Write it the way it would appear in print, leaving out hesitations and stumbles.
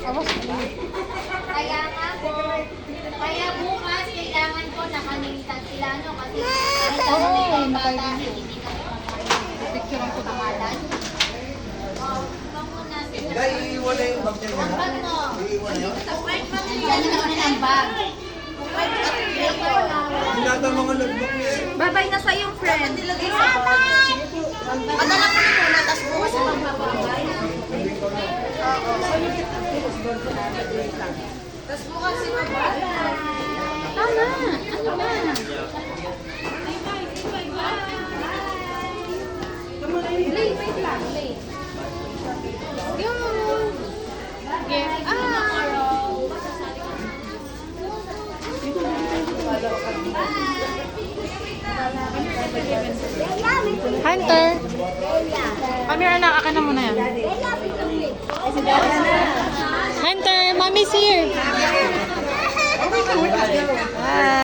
Kaya nga po, kaya bukas kailangan ko nakanilitan sila, no? Kasi nakita mo na yung bata, hindi ka picture ang pangalan. Guy, iiwan na yung bag niya. Ang bag mo. Iiwan na yun. Nandiyan na naman ang bag. Pinata mga logbook niya eh. Bye-bye na sa iyong friend. Padala ko na muna, tapos bukas na magbabay. Tapos bukas si magbabay. Tama. Ano ba? Late, wait lang. Late. Go. Yes. Hunter! Camera na, akin na muna yan. Hunter, mommy's here! Hi!